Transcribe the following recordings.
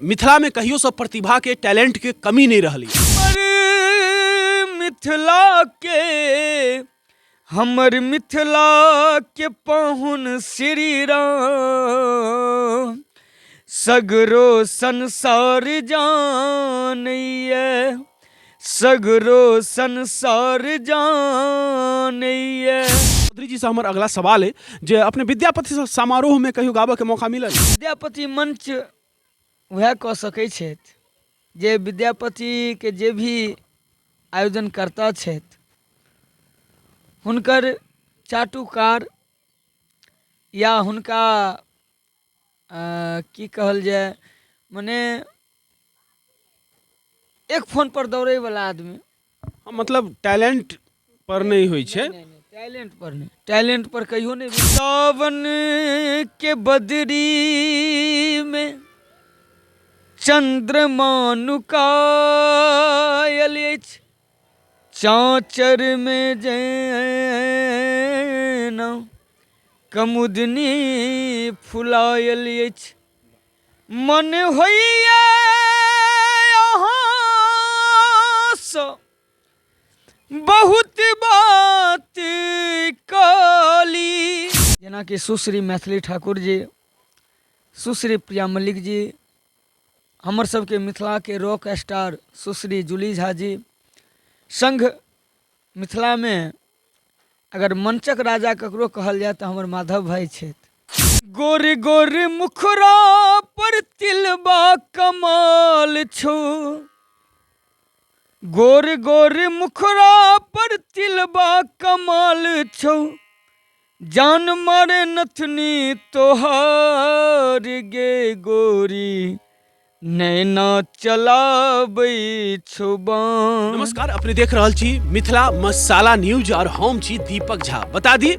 मिथिला में कहियो सब प्रतिभा के टैलेंट के कमी नहीं रही। हमर मिथिला के पाहुन श्री राम सगरो संसार जानैये, सगरो संसार जानैये। चौधरी जी से हमार अगला सवाल है जे अपने विद्यापति समारोह में कहियो गाबे के मौका मिलल? विद्यापति मंच वह कह सकै छथि जे विद्यापति के जे भी आयोजन करता छथि हुनकर चाटुकार या हुनका की कहल जाए मने एक फोन पर दौड़े वाला आदमी, मतलब टैलेंट पर नहीं हुई छे। टैलेंट पर नहीं, टैलेंट पर कहियो नहीं। सावन के बदरी में चंद्रमा नुकायल अछि, चाँचर में जेना कमुदनी फुलायल अछि, मन होइए अहाँ सँ बहुत बात काली। जेना कि सुश्री मैथिली ठाकुर जी, सुश्री प्रिया मल्लिक जी, हमर सबके मिथिला के रॉक स्टार सुश्री जूली झा जी, संघ मिथिला में अगर मंचक राजा ककरो कहल जाए तो हमर माधव भाई छथि। गोर गोर मुखरा पर तिलबा कमाल छो, गोर गोर मुखरा पर तिलबा कमाल छो, जान मारे नथनी तोहार गे गोरी नैना चलाबै छुबान। नमस्कार, अपने देख रहल छी मिथिला मसाला न्यूज और हम छी दीपक झा। बता दी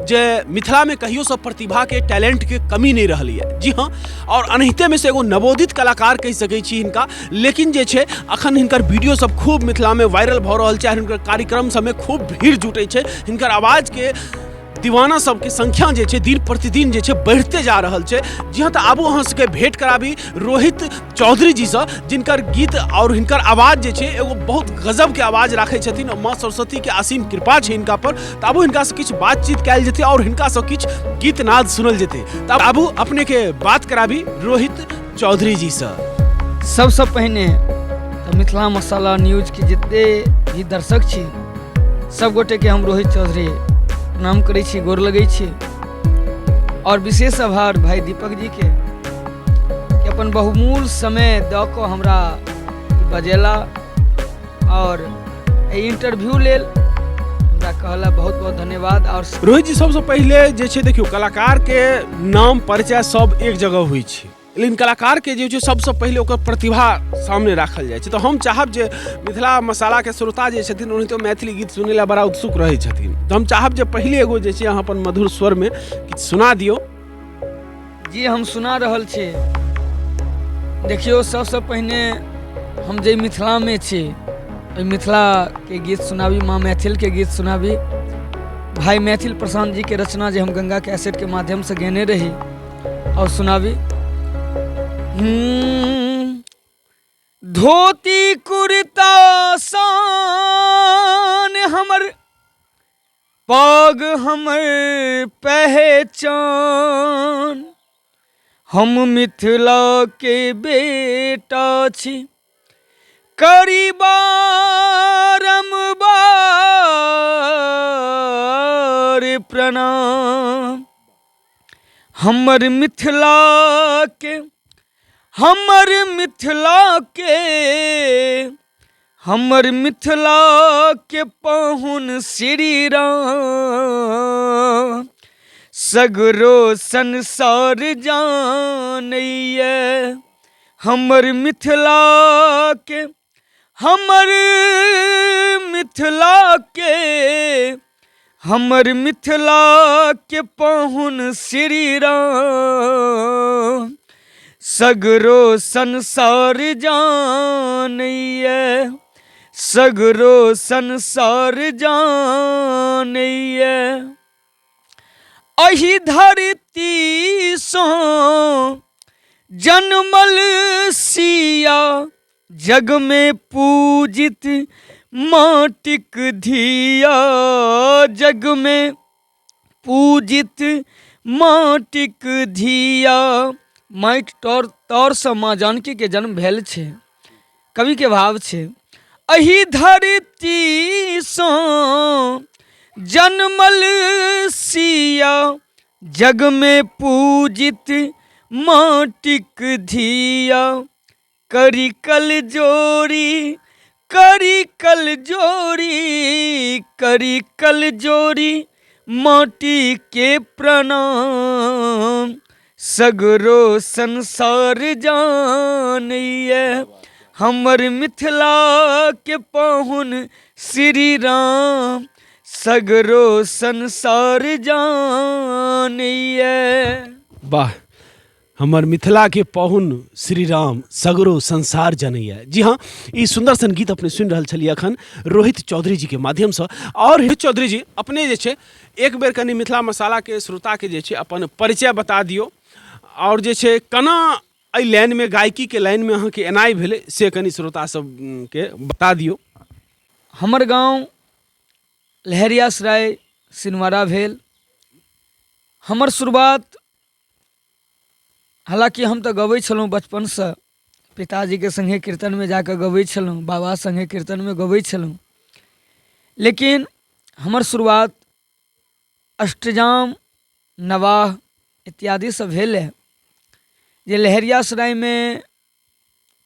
जे मिथिला में कहियो सब प्रतिभा के टैलेंट के कमी नहीं रही है। जी हाँ, और अनहिते में से एगो नवोदित कलाकार कह सकै छी हिनका, लेकिन जे छे अखन हिनकर वीडियो सब खूब मिथिला में वायरल भ रहल छै, हिनकर कार्यक्रम सब में खूब भीड़ जुटे छै। हिनकर आवाज के दीवाना सबके संख्या जे छे दिन प्रतिदिन जे छे बढ़ते जा रहल छे। जी हाँ, तो आबू अहाँ सबके भेंट कराबी रोहित चौधरी जी से, जिनकर गीत और हिनकर आवाज जे छे एगो बहुत गजब के आवाज राखे छथिन। माँ सरस्वती के असीम कृपा छे हिनका पर। तो आबू हिनका से किछ बातचीत कैल जेते और हिनका से किछ गीत नाद सुनल जेते। तो आबू अपने के बात कराबी रोहित चौधरी जी से। सबसे पहले तो मिथिला मसाला न्यूज के जितने भी दर्शक छी सब गोटे के हम रोहित चौधरी प्रणाम करै छी, गोर लगै छी। और विशेष आभार भाई दीपक जी के कि अपन बहुमूल्य समय द को हमरा बजेला और इंटरव्यू लेल हमरा कहला बहुत बहुत धन्यवाद। और रोहित जी सबसे पहले जे छे देखियो कलाकार के नाम परिचय सब एक जगह हुई छे, लेकिन कलाकार के जो सबसे पहले ओकर प्रतिभा सामने राखल जाए। तो हम चाहब जे मिथिला मसाला के श्रोता जे छथिन उन्हें तो मैथिली गीत सुने ला बड़ा उत्सुक रहे छथिन। तो हम चाहब जे पहले एगो जे छे अहाँ अपन मधुर स्वर में किछ सुना दियो। जी हम सुना रहल छी। देखियो सबसे पहले हम जे मिथिला में छी मिथिला के गीत सुनाबी, माँ मैथिल के गीत सुनाबी। भाई मैथिल प्रशांत जी के रचना जे हम गंगा कैसेट के माध्यम से गेने रही और सुनाबी। धोती कुर्ता शान हमर, पाग हमर पहचान, हम मिथिला के बेटा छी करी बारंबार प्रणाम। हमर मिथिला के, हमर मिथिला के, हमर मिथिला के पाहुन श्री राम सगरो संसार जानैये। हमर मिथिला के, हमर मिथिला के, हमर मिथिला के पाहुन श्री राम सगरो संसार जानैये, सगरो संसार जानैये। अहि धरती सो जनमल सिया जग में पूजित माटिक धिया, जग में पूजित माटिक धिया। माटि तौर से माँ जानकी के जन्म भेल छै। कवि के भाव छै, अहि धरती सँ जनमल सिया जग में पूजित माटिक धिया। करी कल जोड़ी, करी कल जोड़ी, करी कल जोड़ी माटी के प्रणाम। सगरो संसार जानिए हमर मिथिला के पाहुन श्री राम। सगरो संसार जानिए। वाह, हमर मिथिला के पाहुन श्री राम सगरो संसार जनैया। जी हाँ, ई सुंदर सन गीत अपने सुनि रहल छलिए अखन रोहित चौधरी जी के माध्यम से। और रोहित चौधरी जी, अपने जे छै एक बेर कनी मिथिला मसाला के श्रोता के जे छै अपन परिचय बता दियो, और जे छै केना एहि लाइन में गायकी के लाइन में अहाँ के एनाइ भेलै से कनी श्रोता सब के बता दियो। हमर गांव लहरियासराय सिनवारा भेल। हमर शुरुआत, हालांकि हम तो गबै छलहुँ बचपन से, पिताजी के संगे कीर्तन में जाकर गबै छलहुँ, बाबा संगे कीर्तन में गबै छलहुँ। लेकिन हमर शुरुआत अष्टजाम, नवाह इत्यादि से भेल है। जे लहरियासराय में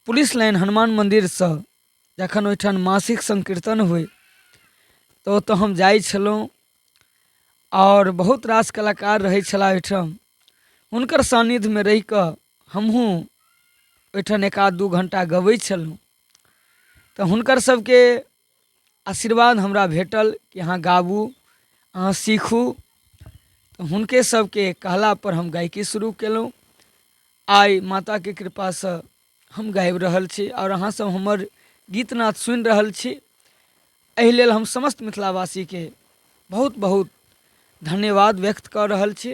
पुलिस लाइन हनुमान मंदिर से जखन ओहिठाम मासिक संकीर्तन हुए तो ओतऽ हम जाइ छलहुँ, और बहुत रास कलाकार रहै छलाह ओहिठाम। हुनकर सानिध्य में रहि कऽ हमहूँ ओहिठाम एक आध दू घंटा गबै छलहुँ। तऽ हुनकर सबके आशीर्वाद हमरा भेटल कि अहाँ गाबू, अहाँ सीखू। तऽ हुनके सबके कहला पर हम गायकी शुरू केलहुँ। आइ माता के कृपा से हम गाबि रहल छी, और अहाँ सब हमर गीत नाद सुनि रहल छी। एहि लेल हम समस्त मिथिलावासी के बहुत बहुत धन्यवाद व्यक्त कऽ रहल छी।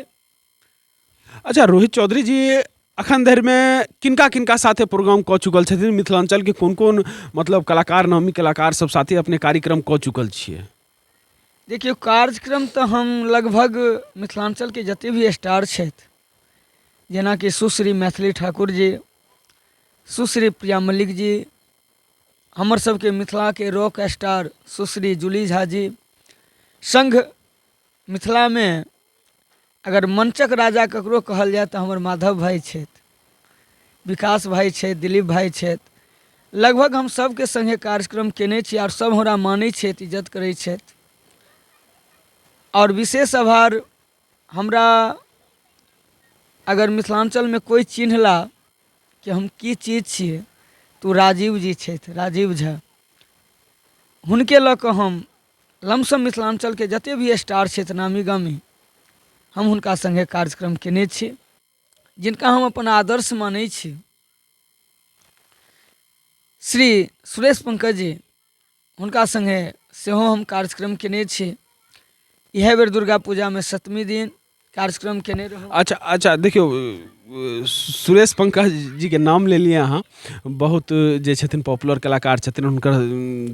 अच्छा रोहित चौधरी जी, अखन धरि में किनका किनका साथे प्रोग्राम कऽ चुकल छथिन? मिथिलांचल के कोन कोन मतलब कलाकार, नामी कलाकार सब साथे अपने कार्यक्रम कऽ चुकल छियै? देखियौ, कार्यक्रम तो हम लगभग मिथिलांचल के जते भी स्टार छथि, जेनाकि सुश्री मैथिली ठाकुर जी, सुश्री प्रिया मल्लिक जी, हमर सबके मिथिला के रॉक स्टार सुश्री जूली झा जी, संघ मिथिला में अगर मंचक राजा ककरो कहल जाए तो हमर माधव भाई छथि, विकास भाई छथि, दिलीप भाई छथि। लगभग हम सबके संगे कार्यक्रम केने छी, और सब हमरा मानै छथि, इज्जत करै छथि। और विशेष आभार हमरा, अगर मिथिलांचल में कोई चिन्हला कि हम की चीज छियै तो राजीव जी छथि, राजीव झा। हुनके लऽ कऽ हम लमसम मिथिलांचल के जते भी स्टार छथि नामी गामी, हम हुनका संगे कार्यक्रम केने छी, जिनका हम अपन आदर्श मानै छी। श्री सुरेश पंकज जी, हुनका संगे सेहो हम कार्यक्रम केने छी। इएह बेर दुर्गा पूजा में 7वीं दिन कार्यक्रम केने रहूँ। अच्छा देखियो, सुरेश पंकज जी के नाम ले लिए अहाँ, बहुत जे छथिन पॉपुलर कलाकार छथिन। हुनकर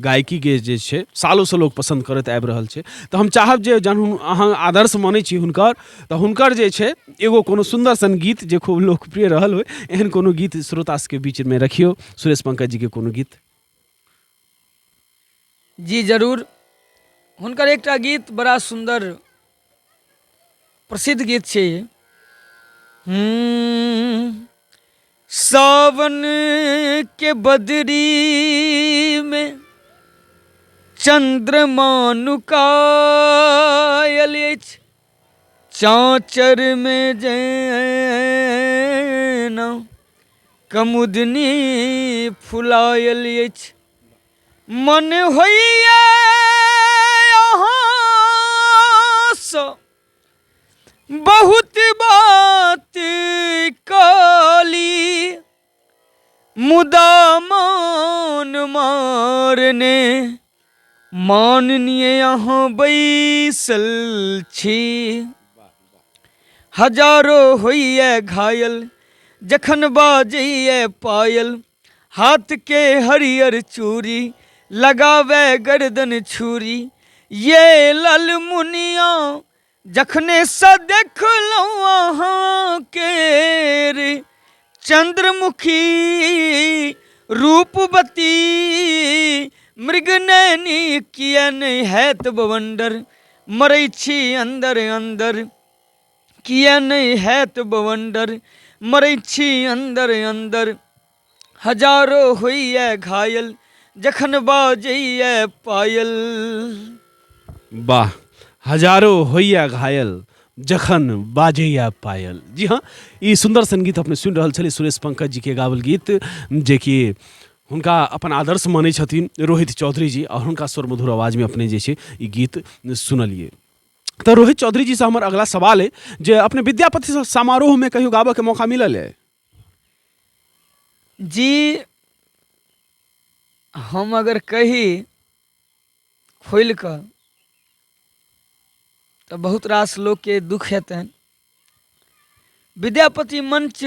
गायकी के जे छै सालों से लोग पसंद करैत आबि रहल छै। तो हम चाहब जे जहन अहाँ आदर्श मानै छी हुनकर, तो हुनकर जे छै एगो कोनो सुंदर सन गीत जे खूब लोकप्रिय रहल हो, एहन कोनो गीत श्रोता के बीच में रखियो, सुरेश पंकज जी के कोनो गीत। जी जरूर। हुनकर एकटा गीत बड़ा सुंदर प्रसिद्ध गीत छै, सावन के बदरी में चंद्रमा नुकायल अछि, चाँचर में जेना कमुदनी फुलायल अछि। मन होइया अहाँ सँ बहुत बात काली, मुदा मान मारने माननीय अहाँ बैसल छी। हजारों होइए घायल जखन बाजैए पायल, हाथ के हरियर चूड़ी, लगावे गर्दन छुरी। ये लल मुनिया जखने सा देखलहुँ अहाँ के रे, चंद्रमुखी रूपवती मृगनैनी किया नहीं हैत बवंडर। मरै छी अंदर अंदर किया नहीं हैत बवंडर, मरै छी अंदर अंदर। हजारों होइए घायल, जखन बाजैए पायल। वाह, हजारों होइया घायल जखन बाजैया पायल। जी हाँ, ई सुंदर संगीत अपने सुनि रहल छलियै सुरेश पंकज जी के गावल गीत, जे कि हुनका अपन आदर्श मानै छथिन रोहित चौधरी जी, और हुनका स्वर मधुर आवाज में अपने जे छै ई गीत सुनलिए। तो रोहित चौधरी जी से हमर अगला सवाल है जे अपने विद्यापति समारोह में कहियो गाबऽ के मौका मिलल है? जी हम अगर कही खोल कऽ तो बहुत रास लोग के दुख हेतनि। विद्यापति मंच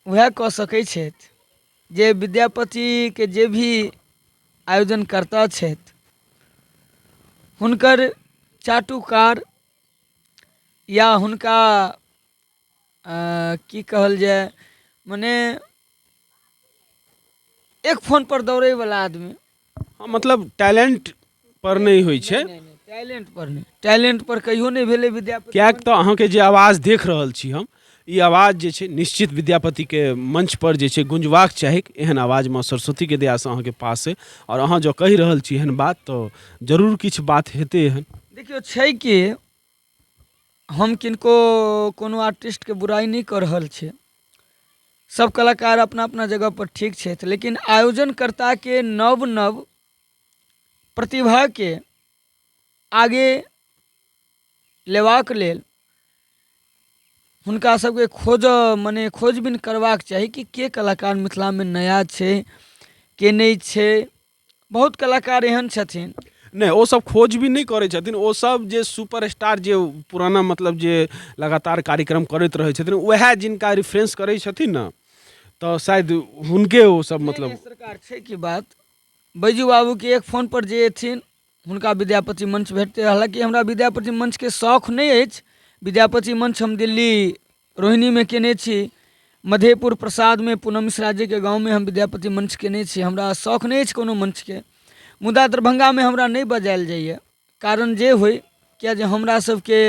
वह कऽ सकै छथि जे विद्यापति के जे भी आयोजन करता छथि हुनकर चाटुकार या हुनका की कहल जाय, मने एक फोन पर दौड़े वाला आदमी। हाँ, मतलब टैलेंट पर नहीं होइ छै। टैलेंट पर नहीं, टैलेंट पर कहियो नहीं भेले विद्यापति। कियाक तऽ अहाँके जे आवाज देख रहल छी हम, ई आवाज जे छै निश्चित विद्यापति के मंच पर जे छै गुंजबाक चाही। एहन आवाज में सरस्वती के दया से अहाँके पास है, और अहाँ जो कहि रहल छी एहन बात, तो जरूर किछु बात हेतै एहन। देखियो छै कि हम किनको कोनो आर्टिस्ट के बुराई नहीं कर रहल छै, सब कलाकार अपना अपना जगह पर ठीक छथि, लेकिन आयोजनकर्ता के नव नव प्रतिभा के आगे लेबाक लेल हुनका सबके मने खोजबीन करबाक चाही कि के कलाकार मिथिला में नया छै के नहीं छै। बहुत कलाकार एहन छथिन। नहीं, ओ सब खोज भी नहीं करे छथिन, ओ सब जे सुपरस्टार जे पुराना मतलब जे लगातार कार्यक्रम करैत रहे छथिन वह जिनका रेफरेंस करे छथिन ना, तो शायद हुनके वो सब मतलब। सरकार छै कि बात बैजू बाबू के एक फोन पर जे एथिन हुनका विद्यापति मंच भेटते। हालांकि हमरा विद्यापति मंच के शौक नहीं अछि। विद्यापति मंच हम दिल्ली रोहिणी में केने छी, मधेपुर प्रसाद में पूनम मिश्रा जी के गाँव में हम विद्यापति मंच केने छी। हमरा शौक नहीं अछि कोनो मंच के, मुदा दरभंगा में हमरा नहीं बजायल जाइए। कारण जे होय क्या जे हमरा सबके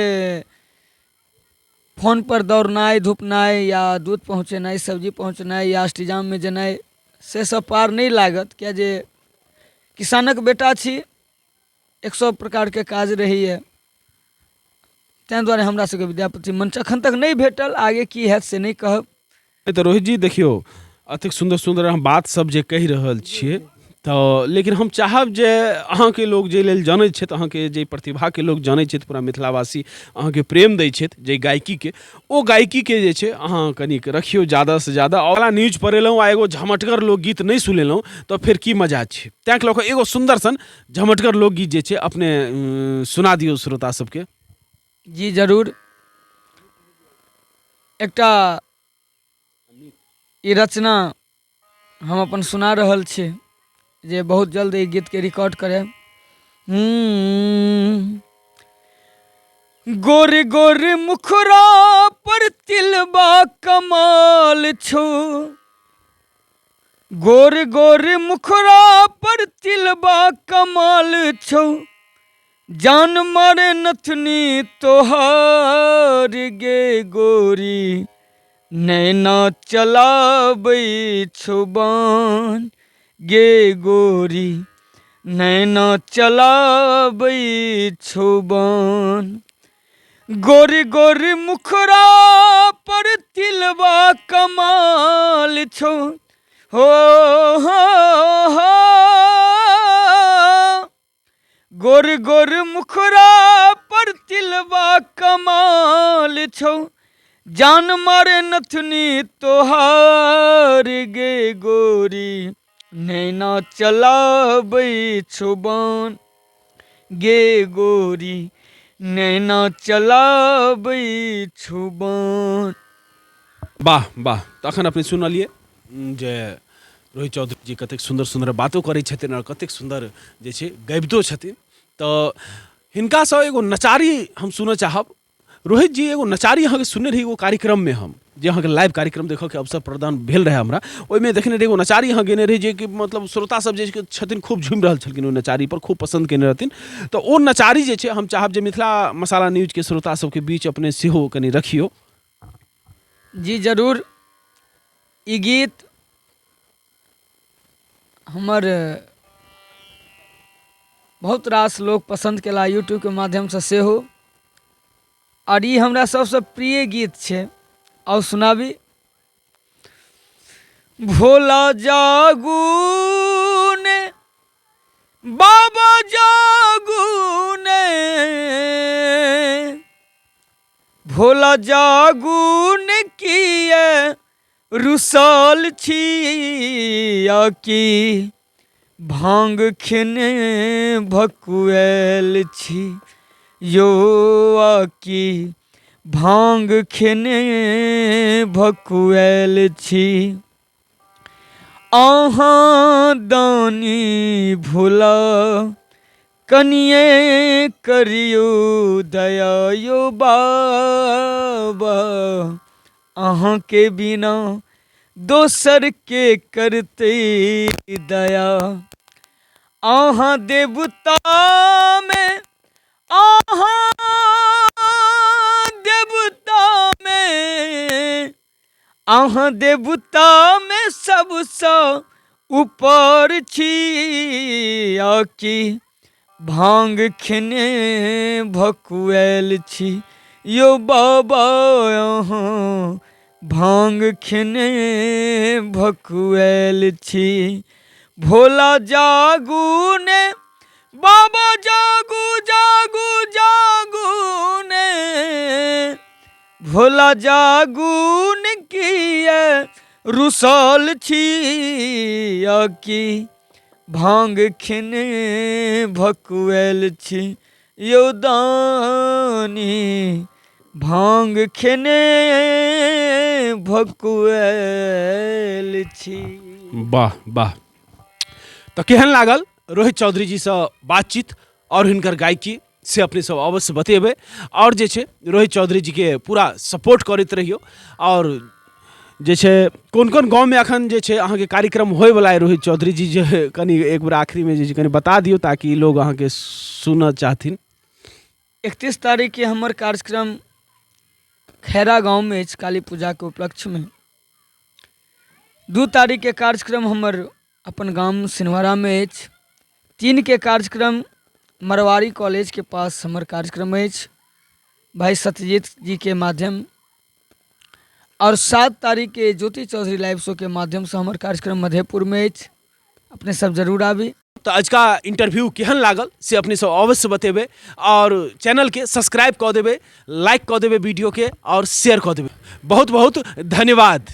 फोन पर दौड़नाइ धुपनाइ या दूध पहुँचेनाइ सब्जी पहुँचनाइ या अष्टजाम में जेनाइ से सब पार नहीं लागत। क्या जे किसानक बेटा छी, 100 प्रकार के काज रहैए, तैं दुआरे हमरा सबके विद्यापति मंच अखन तक नहीं भेटल। आगे की हैत से नहीं कहब। तो रोहित जी देखियो, अतिक सुंदर सुंदर हम बात सब जे कहि रहल छियै, तो लेकिन हम चाहब जे अहाँ के लोग जे लेल जानै छथि, अहाँ के जे प्रतिभा के लोग जानै छथि, पूरा मिथिलावासी अहाँ के प्रेम दै छथि जे गायकी के, ओ गायकी के जे छै अहाँ कनिक रखियो ज्यादा से ज्यादा। और न्यूज पर एलहुँ आ एगो झमटगर लोकगीत नहीं सुनेलहुँ तो फिर की मजा छै। तैं लऽ कऽ एगो सुंदर सन झमटगर लोकगीत जे छै अपने सुना दियौ श्रोता सबके। जी जरूर। एकटा ई रचना हम अपन सुना रहल छी जे बहुत जल्द ई गीत के रिकॉर्ड करब। गोरे गोरे मुखरा पर तिलबा कमाल छो, गोरे गोरे मुखरा पर तिलबा कमाल छो, जान मारे नथनी तोहार गे गोरी, नैना चलाबै छुबान गे गोरी, नैना चलाबै छुबान। गोरी गोरी मुखरा पर तिलबा कमाल छो, हो गोर गोर मुखरा पर तिलबा कमाल छो, जान मारे नथनी तोहार गे गोरी, नैना चलाबै छुबान गे गोरी, नैना चलाबै छुबान। वाह वाह तखन अपने सुनलिए जे रोहित चौधरी जी कतेक सुंदर सुंदर बातो करै छथिन और कतेक सुंदर जे छै गबितो छथिन। तो हिनका से एगो नचारी हम सुनऽ चाहब। रोहित जी एगो नचारी अहाँके सुनने रही एगो कार्यक्रम में, हम जे अहाँके लाइव कार्यक्रम देखऽ के अवसर प्रदान भेल रहे हमरा, ओहिमे देखने रही एगो नचारी अहाँ गेने रही जे कि मतलब श्रोता सब जे छथिन खूब झूमि रहल छलखिन, ओ नचारी पर खूब पसंद केने रहथिन। तो ओ नचारी जे छै हम चाहब जे मिथिला मसाला न्यूज के श्रोता सबके बीच अपने सेहो कनि रखियो। जी जरूर। ई गीत हमर बहुत रास लोग पसंद केला यूट्यूब के माध्यम से सेहो, और ई हमरा सबसे प्रिय गीत छै। और सुनाबी। भोला जागू ने बाबा जागू ने, भोला जागू ने किए रुसल छिया की, भांग खेने भकुएल छी यो आकी, भांग खेने भकुएल छी। अहाँ दानी भोला कनिए करियो दया यो बाबा, अहाँ के बिना दोसर के करते दया। अहाँ देवता में, अहाँ देवता में, अहाँ देवता में सबसे ऊपर छी आकी, भांग खेने भकुएल छी यो बाबा, अहाँ भांग खेने भकुएल छी। भोला जागू ने बाबा जागू जागू जागू ने, भोला जागू ने किए रुसल छी आकी, भांग खेने भकुएल छी यो दानी, भांग खेने भकुएल छी। वाह वाह। तो केहन लागल रोहित चौधरी जी से बातचीत और हिनकर गायकी से अपने सब अवश्य बतेबे, और जे छे रोहित चौधरी जी के पूरा सपोर्ट करते रहियो। और जे छे कोन कोन गांव में अखन जे छे अहाँ के कार्यक्रम होय वाला है रोहित चौधरी जी जे कनी एक बार आखिरी में जे कनी बता दियो ताकि लोग अहाँ के सुनना चाहथिन। 31 तारीख के हमर कार्यक्रम खैरा गांव में अछि काली पूजा के उपलक्ष्य में। 2 तारीख के कार्यक्रम हमर अपन गांव सिनवारा में अछि। 3 के कार्यक्रम मरवाड़ी कॉलेज के पास हमर कार्यक्रम अछि भाई सत्यजीत जी के माध्यम। और 7 तारीख के ज्योति चौधरी लाइव शो के माध्यम से हमर कार्यक्रम मधेपुर में अछि। अपने सब जरूर आबी। तो आज का इंटरव्यू केहन लागल से अपने सब अवश्य बतेबे, और चैनल के सब्सक्राइब कर देबे, लाइक कर देबे वीडियो के, और शेयर कर देबे। बहुत बहुत धन्यवाद।